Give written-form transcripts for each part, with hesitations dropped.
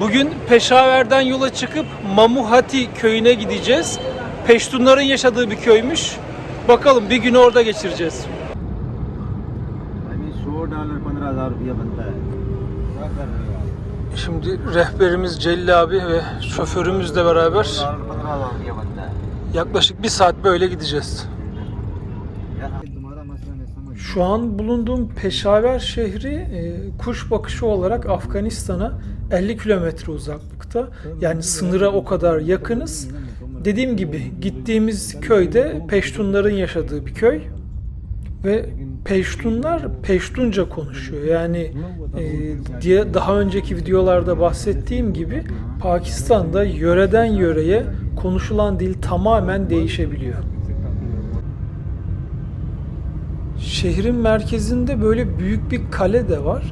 Bugün Peşaver'den yola çıkıp Mamuhati köyüne gideceğiz. Peştunların yaşadığı bir köymüş. Bakalım bir günü orada geçireceğiz. Şimdi rehberimiz Celil abi ve şoförümüzle beraber yaklaşık bir saat böyle gideceğiz. Şu an bulunduğum Peşaver şehri kuş bakışı olarak Afganistan'a 50 kilometre uzaklıkta. Yani sınıra o kadar yakınız. Dediğim gibi gittiğimiz köyde Peştunların yaşadığı bir köy. Ve Peştunlar Peştunca konuşuyor. Yani diye daha önceki videolarda bahsettiğim gibi Pakistan'da yöreden yöreye konuşulan dil tamamen değişebiliyor. Şehrin merkezinde böyle büyük bir kale de var.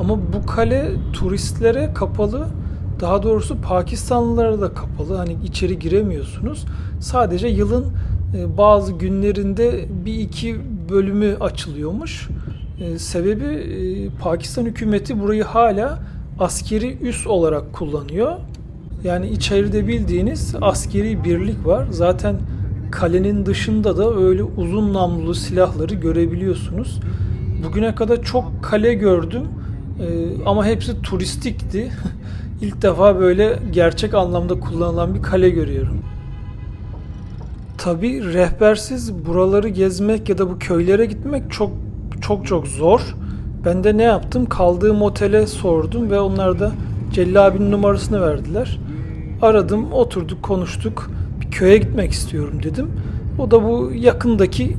Ama bu kale turistlere kapalı. Daha doğrusu Pakistanlılara da kapalı. Hani içeri giremiyorsunuz. Sadece yılın bazı günlerinde bir iki bölümü açılıyormuş. Sebebi Pakistan hükümeti burayı hala askeri üs olarak kullanıyor. Yani içeride bildiğiniz askeri birlik var. Zaten kalenin dışında da öyle uzun namlulu silahları görebiliyorsunuz. Bugüne kadar çok kale gördüm ama hepsi turistikti. İlk defa böyle gerçek anlamda kullanılan bir kale görüyorum. Tabii rehbersiz buraları gezmek ya da bu köylere gitmek çok zor. Ben de ne yaptım? Kaldığım otele sordum ve onlar da Celil abinin numarasını verdiler. Aradım, oturduk, konuştuk. Bir köye gitmek istiyorum dedim. O da bu yakındaki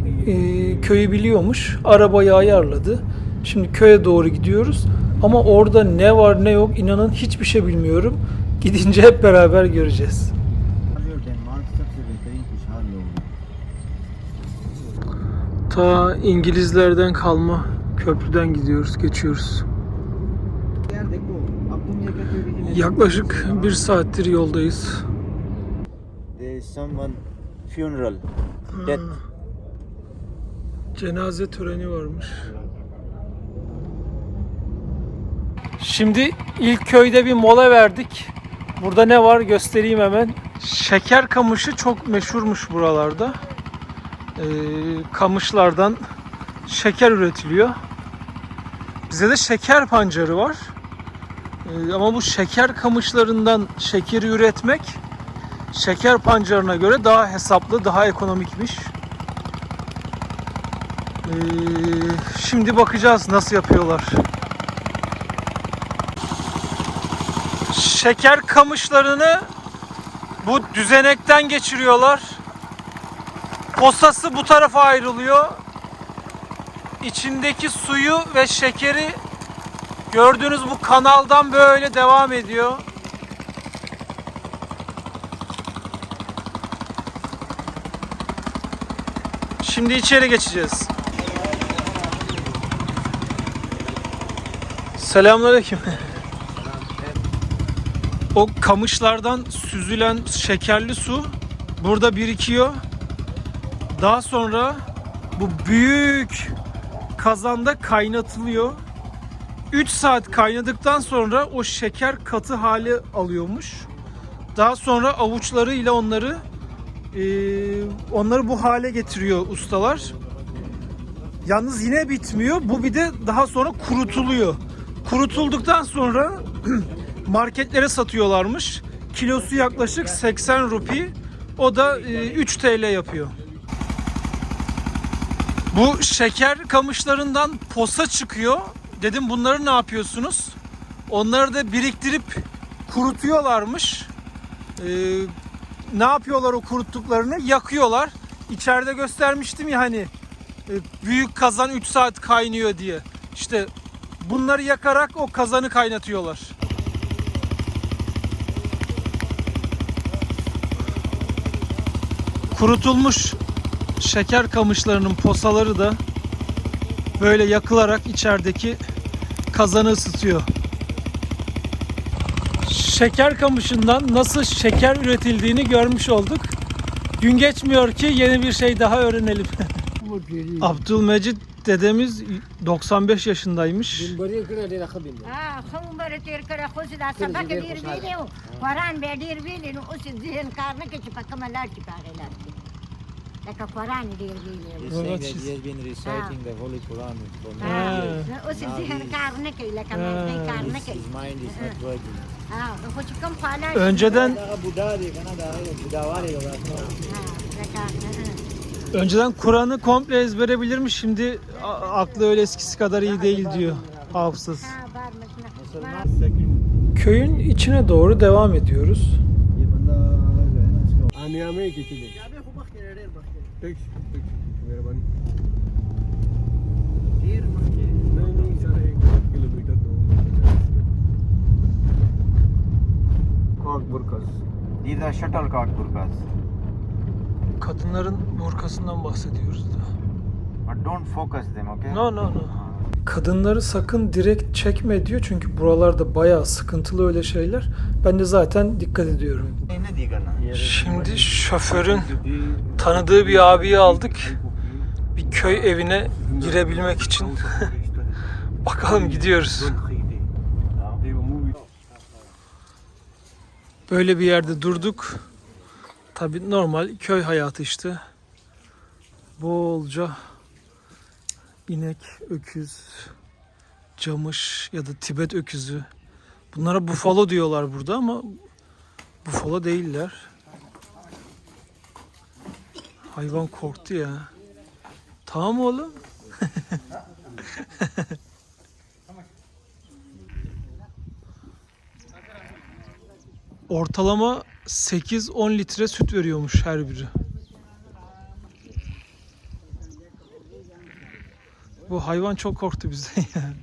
köyü biliyormuş. Arabayı ayarladı. Şimdi köye doğru gidiyoruz. Ama orada ne var ne yok inanın hiçbir şey bilmiyorum. Gidince hep beraber göreceğiz. Ta İngilizlerden kalma köprüden gidiyoruz, geçiyoruz. Yaklaşık bir saattir yoldayız. Cenaze töreni varmış. Şimdi ilk köyde bir mola verdik. Burada ne var göstereyim hemen. Şeker kamışı çok meşhurmuş buralarda. Kamışlardan şeker üretiliyor. Bize de şeker pancarı var. Ama bu şeker kamışlarından şekeri üretmek şeker pancarına göre daha hesaplı, daha ekonomikmiş. Şimdi bakacağız nasıl yapıyorlar. Şeker kamışlarını bu düzenekten geçiriyorlar. Posası bu tarafa ayrılıyor. İçindeki suyu ve şekeri gördüğünüz bu kanaldan böyle devam ediyor. Şimdi içeri geçeceğiz. Selamünaleyküm. O kamışlardan süzülen şekerli su burada birikiyor. Daha sonra bu büyük kazanda kaynatılıyor. 3 saat kaynadıktan sonra o şeker katı hali alıyormuş. Daha sonra avuçlarıyla onları bu hale getiriyor ustalar. Yalnız yine bitmiyor. Bu bir de daha sonra kurutuluyor. Kurutulduktan sonra marketlere satıyorlarmış. Kilosu yaklaşık 80 rupi. O da 3 TL yapıyor. Bu şeker kamışlarından posa çıkıyor. Dedim bunları ne yapıyorsunuz? Onları da biriktirip kurutuyorlarmış. Ne yapıyorlar o kuruttuklarını? Yakıyorlar. İçeride göstermiştim ya hani büyük kazan 3 saat kaynıyor diye. İşte bunları yakarak o kazanı kaynatıyorlar. Kurutulmuş şeker kamışlarının posaları da böyle yakılarak içerideki kazanı ısıtıyor. Şeker kamışından nasıl şeker üretildiğini görmüş olduk. Gün geçmiyor ki yeni bir şey daha öğrenelim. Abdülmecid İlk dedemiz 95 yaşındaymış. हाँ खूब बड़े तेर करे खुश दा सबक दीर भी ले कुरान बे दीर भी ले उस जहन कारने के चिपक मलाट चिपा गया लेकिन कुरान दीर भी ले He's saying that he has been reciting the Holy Quran for many years. हां उस जहन कारने के लेकिन मैं कारने के His mind is not working. हां तो कुछ कम फाला Önceden Önceden Kur'an'ı komple ezbere bilirmiş. Şimdi aklı öyle eskisi kadar iyi değil diyor hafızası. हां बार मत Köyün içine doğru devam ediyoruz. These are shuttlecock burqas. Kadınların burkasından bahsediyoruz da. But don't focus them, okay? No. Kadınları sakın direkt çekme diyor çünkü buralarda bayağı sıkıntılı öyle şeyler. Ben de zaten dikkat ediyorum. Şimdi şoförün tanıdığı bir abiyi aldık. Bir köy evine girebilmek için. Bakalım gidiyoruz. Böyle bir yerde durduk. Tabii normal köy hayatı işte. Bolca inek, öküz, camış ya da Tibet öküzü. Bunlara bufalo diyorlar burada ama bufalo değiller. Hayvan korktu ya. Tamam oğlum. Ortalama 8-10 litre süt veriyormuş her biri. Bu hayvan çok korktu bizden ya.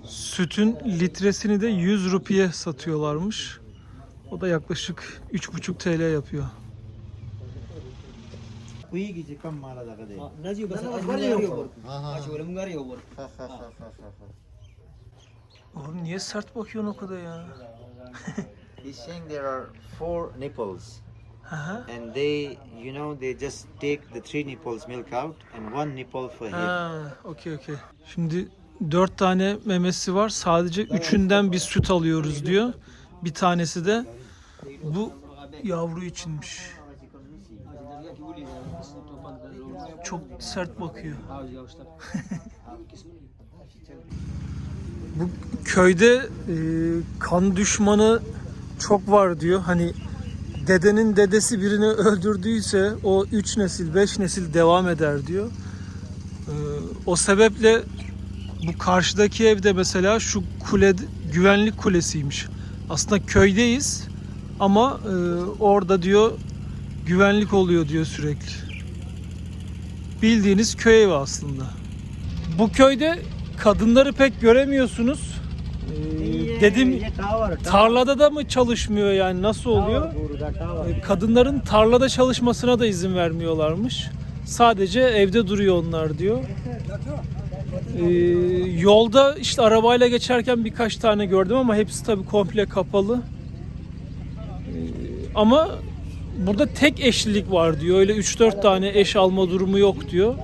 Sütün litresini de 100 rupiye satıyorlarmış. O da yaklaşık 3,5 TL yapıyor. Oğlum niye sert bakıyorsun o kadar ya? He's saying there are 4 nipples. Aha. And they, they just take the 3 nipples milk out and 1 nipple for him. Ha, okey. Şimdi 4 tane memesi var. Sadece 3'ünden biz süt alıyoruz diyor. Bir tanesi de bu yavru içinmiş. Çok sert bakıyor. Bu köyde kan düşmanı çok var diyor. Hani dedenin dedesi birini öldürdüyse o 3 nesil 5 nesil devam eder diyor. O sebeple bu karşıdaki evde mesela şu kule güvenlik kulesiymiş. Aslında köydeyiz ama orada diyor güvenlik oluyor diyor sürekli. Bildiğiniz köy evi aslında. Bu köyde kadınları pek göremiyorsunuz. Dedim tarlada da mı çalışmıyor yani nasıl oluyor? Kadınların tarlada çalışmasına da izin vermiyorlarmış. Sadece evde duruyor onlar diyor. Yolda işte arabayla geçerken birkaç tane gördüm ama hepsi tabii komple kapalı. Ama burada tek eşlilik var diyor. Öyle 3-4 tane eş alma durumu yok diyor.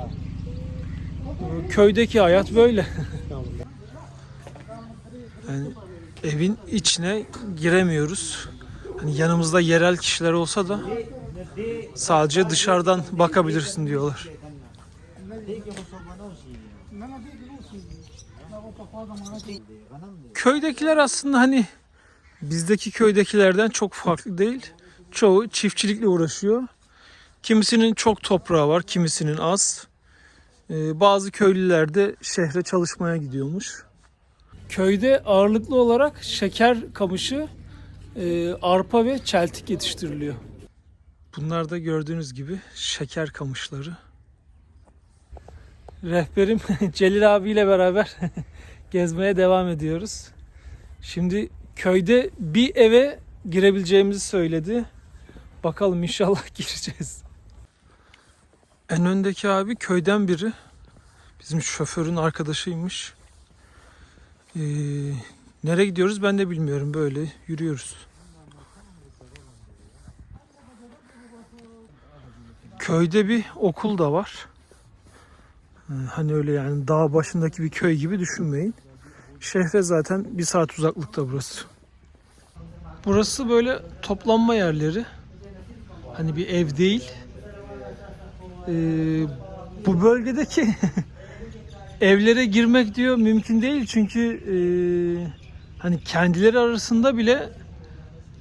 Köydeki hayat böyle. Yani evin içine giremiyoruz. Hani yanımızda yerel kişiler olsa da sadece dışarıdan bakabilirsin diyorlar. Köydekiler aslında hani bizdeki köydekilerden çok farklı değil. Çoğu çiftçilikle uğraşıyor. Kimisinin çok toprağı var, kimisinin az. Bazı köylüler de şehre çalışmaya gidiyormuş. Köyde ağırlıklı olarak şeker kamışı, arpa ve çeltik yetiştiriliyor. Bunlar da gördüğünüz gibi şeker kamışları. Rehberim Celil abiyle beraber gezmeye devam ediyoruz. Şimdi köyde bir eve girebileceğimizi söyledi. Bakalım inşallah gireceğiz. En öndeki abi köyden biri. Bizim şoförün arkadaşıymış. Nereye gidiyoruz ben de bilmiyorum. Böyle yürüyoruz. Köyde bir okul da var. Hani öyle yani dağ başındaki bir köy gibi düşünmeyin. Şehre zaten 1 saat uzaklıkta burası. Burası böyle toplanma yerleri. Hani bir ev değil. Bu bölgedeki evlere girmek diyor mümkün değil çünkü hani kendileri arasında bile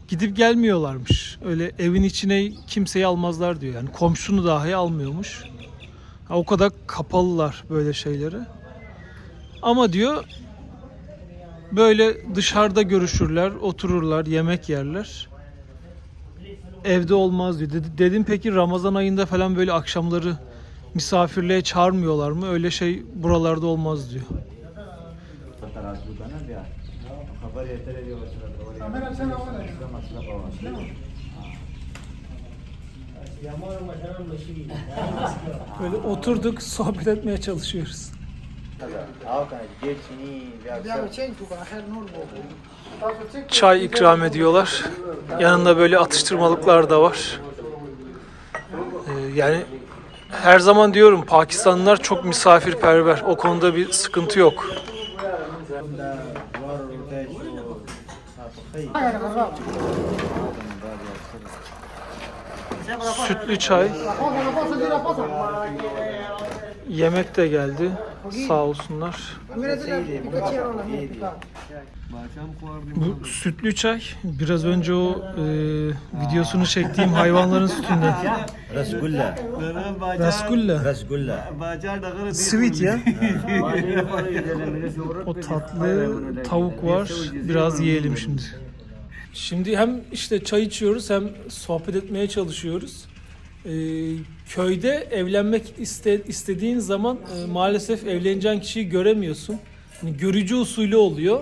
gidip gelmiyorlarmış. Öyle evin içine kimseyi almazlar diyor. Yani komşunu dahi almıyormuş. O kadar kapalılar böyle şeylere. Ama diyor böyle dışarıda görüşürler, otururlar, yemek yerler. Evde olmaz diyor. Dedim peki Ramazan ayında falan böyle akşamları misafirliğe çağırmıyorlar mı? Öyle şey buralarda olmaz diyor. Böyle oturduk, sohbet etmeye çalışıyoruz. Çay ikram ediyorlar. Yanında böyle atıştırmalıklar da var. Yani her zaman diyorum Pakistanlılar çok misafirperver. O konuda bir sıkıntı yok. Sütlü çay. Yemek de geldi. Sağ olsunlar. Bu sütlü çay biraz önce o videosunu çektiğim hayvanların sütünden. Rasgulla. Rasgulla. Sweet ya. O tatlı tavuk var. Biraz yiyelim şimdi. Şimdi hem işte çay içiyoruz hem sohbet etmeye çalışıyoruz. Köyde evlenmek istediğin zaman maalesef evleneceğin kişiyi göremiyorsun. Yani görücü usulü oluyor.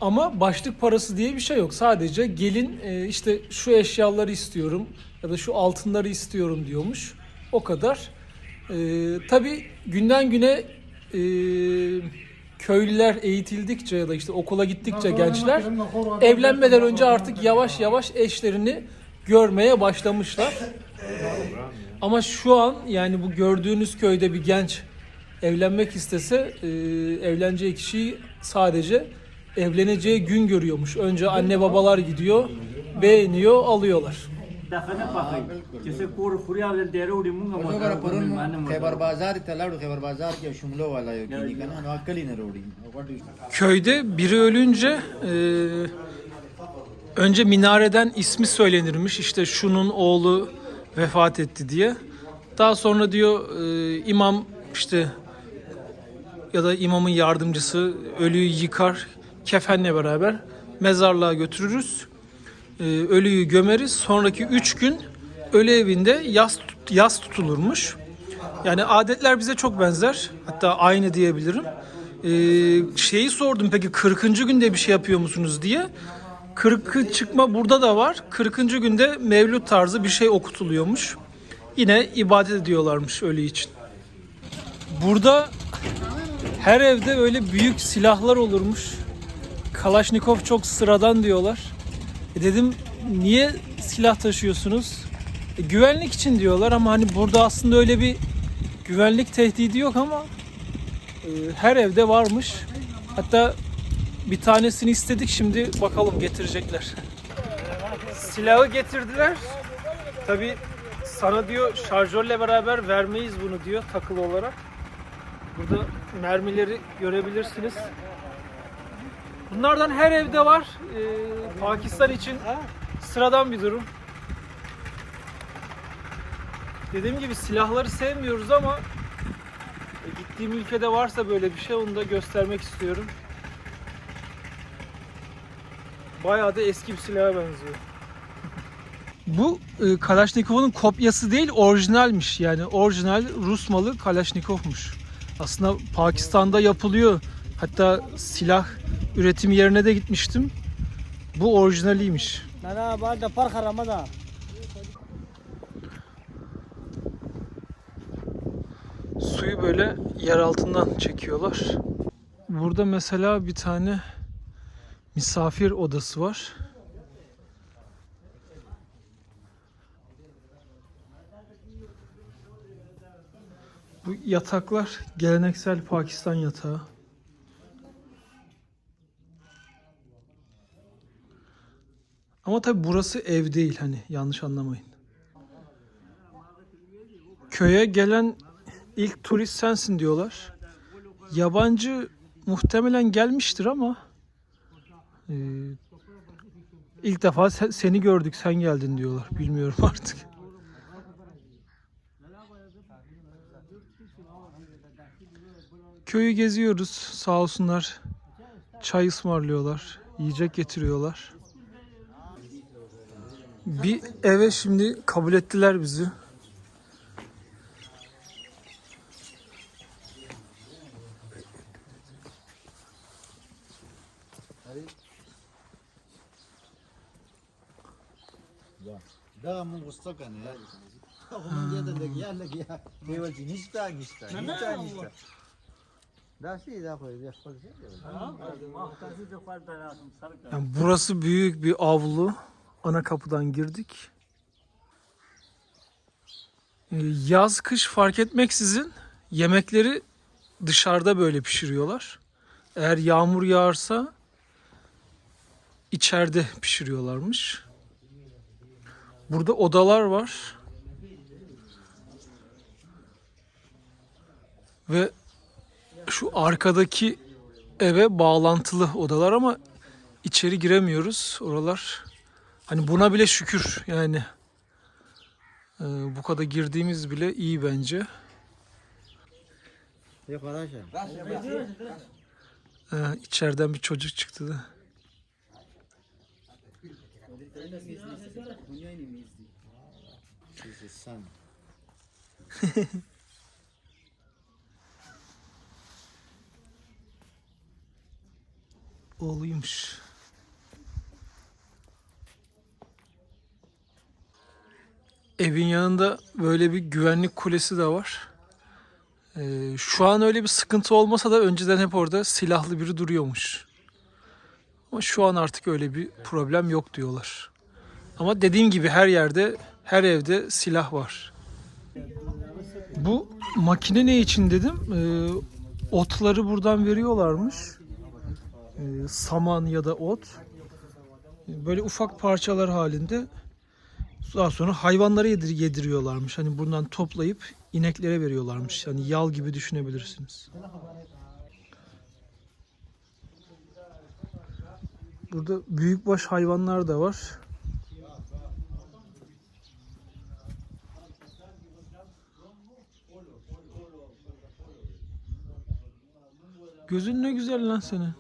Ama başlık parası diye bir şey yok. Sadece gelin işte şu eşyaları istiyorum ya da şu altınları istiyorum diyormuş. O kadar. Tabii günden güne köylüler eğitildikçe ya da işte okula gittikçe gençler evlenmeden önce artık yavaş yavaş eşlerini görmeye başlamışlar. Ama şu an yani bu gördüğünüz köyde bir genç evlenmek istese evleneceği kişiyi sadece evleneceği gün görüyormuş. Önce anne babalar gidiyor, beğeniyor, alıyorlar. Köyde biri ölünce önce minareden ismi söylenirmiş. İşte şunun oğlu vefat etti diye. Daha sonra diyor imam işte ya da imamın yardımcısı ölüyü yıkar, kefenle beraber mezarlığa götürürüz. Ölüyü gömeriz. Sonraki 3 gün ölü evinde yas tutulurmuş. Yani adetler bize çok benzer. Hatta aynı diyebilirim. Şeyi sordum peki 40. günde bir şey yapıyor musunuz diye. 40 çıkma burada da var. 40. günde mevlüt tarzı bir şey okutuluyormuş. Yine ibadet ediyorlarmış ölü için. Burada her evde öyle büyük silahlar olurmuş. Kalaşnikov çok sıradan diyorlar. Dedim niye silah taşıyorsunuz? Güvenlik için diyorlar ama hani burada aslında öyle bir güvenlik tehdidi yok ama her evde varmış. Hatta bir tanesini istedik, şimdi bakalım getirecekler. Silahı getirdiler. Tabii sana diyor şarjörle beraber vermeyiz bunu diyor takılı olarak. Burada mermileri görebilirsiniz. Bunlardan her evde var. Pakistan için sıradan bir durum. Dediğim gibi silahları sevmiyoruz ama gittiğim ülkede varsa böyle bir şey, onu da göstermek istiyorum. Bayağı da eski bir silaha benziyor. Bu Kalaşnikov'un kopyası değil, orijinalmiş. Yani orijinal Rus malı Kalaşnikov'muş. Aslında Pakistan'da yapılıyor. Hatta silah üretim yerine de gitmiştim. Bu orijinaliymiş. Suyu böyle yer altından çekiyorlar. Burada mesela bir tane misafir odası var. Bu yataklar geleneksel Pakistan yatağı. Ama tabi burası ev değil, hani yanlış anlamayın. Köye gelen ilk turist sensin diyorlar. Yabancı muhtemelen gelmiştir ama e, ilk defa seni gördük, sen geldin diyorlar. Bilmiyorum artık. Köyü geziyoruz. Sağ olsunlar. Çay ısmarlıyorlar. Yiyecek getiriyorlar. Bir eve şimdi kabul ettiler bizi. Da mun gusto ka na. Ako man diyan lagi. Kewal jinista. Da şey da koy. Yani burası büyük bir avlu. Ana kapıdan girdik. Yaz kış fark etmeksizin yemekleri dışarıda böyle pişiriyorlar. Eğer yağmur yağarsa içeride pişiriyorlarmış. Burada odalar var. Ve şu arkadaki eve bağlantılı odalar ama içeri giremiyoruz. Oralar, hani buna bile şükür yani. Bu kadar girdiğimiz bile iyi bence. Yok arkadaşlar. İçeriden bir çocuk çıktı da. This is sun. Oğluymuş. Evin yanında böyle bir güvenlik kulesi de var. Şu an öyle bir sıkıntı olmasa da önceden hep orada silahlı biri duruyormuş. Ama şu an artık öyle bir problem yok diyorlar. Ama dediğim gibi her yerde, her evde silah var. Bu makine ne için dedim. Otları buradan veriyorlarmış. Saman ya da ot. Böyle ufak parçalar halinde daha sonra hayvanlara yediriyorlarmış. Hani bundan toplayıp ineklere veriyorlarmış. Yani yal gibi düşünebilirsiniz. Burada büyükbaş hayvanlar da var. Gözün ne güzel lan senin.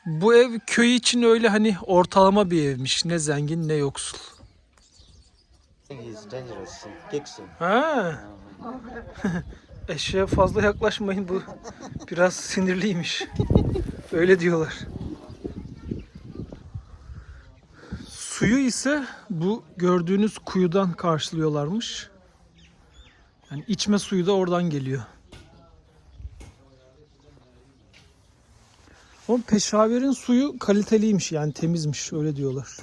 Bu ev köy için öyle hani ortalama bir evmiş. Ne zengin ne yoksul. He's dangerous. He kicks him. Ha. Eşeğe fazla yaklaşmayın, bu biraz sinirliymiş. Öyle diyorlar. Suyu ise bu gördüğünüz kuyudan karşılıyorlarmış. Yani içme suyu da oradan geliyor. Ama Peşaver'in suyu kaliteliymiş, yani temizmiş, öyle diyorlar.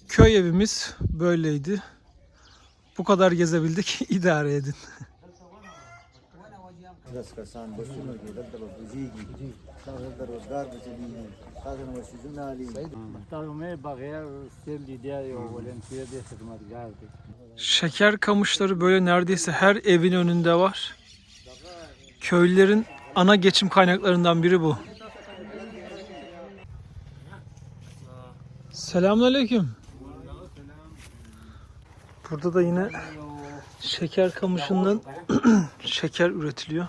Köy evimiz böyleydi. Bu kadar gezebildik, idare edin. Şeker kamışları böyle neredeyse her evin önünde var. Köylülerin ana geçim kaynaklarından biri bu. Selamünaleyküm. Burada da yine şeker kamışından şeker üretiliyor.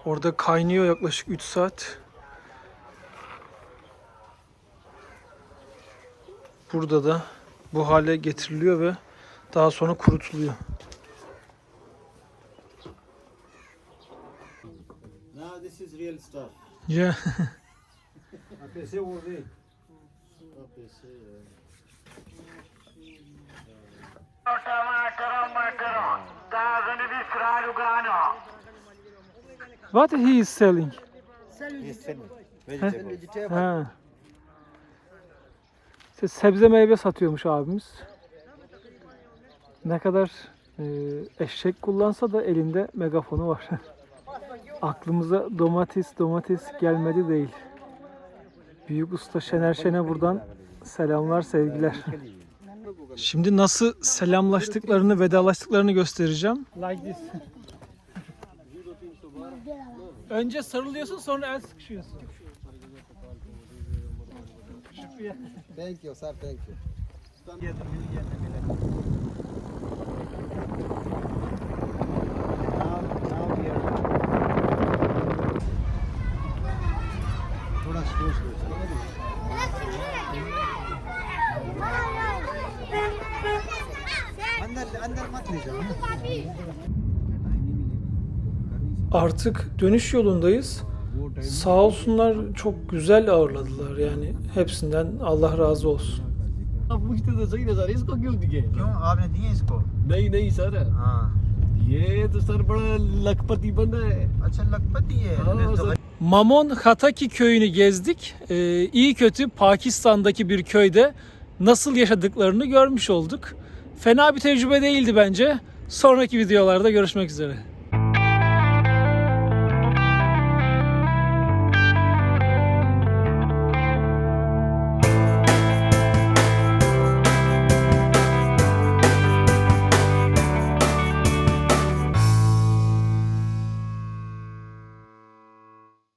Orada kaynıyor yaklaşık 3 saat. Burada da bu hale getiriliyor ve daha sonra kurutuluyor. Now this is real stuff. Yeah. What he is selling? Vegetable. Ha. İşte sebze meyve satıyormuş abimiz. Ne kadar eşek kullansa da elinde megafonu var. Aklımıza domates gelmedi değil. Büyük usta Şener Şen'e buradan selamlar, sevgiler. Şimdi nasıl selamlaştıklarını, vedalaştıklarını göstereceğim. Like this. Önce sarılıyorsun, sonra el sıkışıyorsun. Thank you, sir. Thank you. थोड़ा slow slow अंदर अंदर मत ले जाओ Artık dönüş yolundayız. Sağ olsunlar, çok güzel ağırladılar yani. Hepsinden Allah razı olsun. आप पूछते तो सही ना सर इसको क्यों दिए क्यों आपने दिए इसको नहीं नहीं सर हाँ ये तो सर बड़ा लखपति बंदा है अच्छा लखपति है हाँ, sir Mamon Hataki köyünü gezdik. İyi kötü Pakistan'daki bir köyde nasıl yaşadıklarını görmüş olduk. Fena bir tecrübe değildi bence. Sonraki videolarda görüşmek üzere.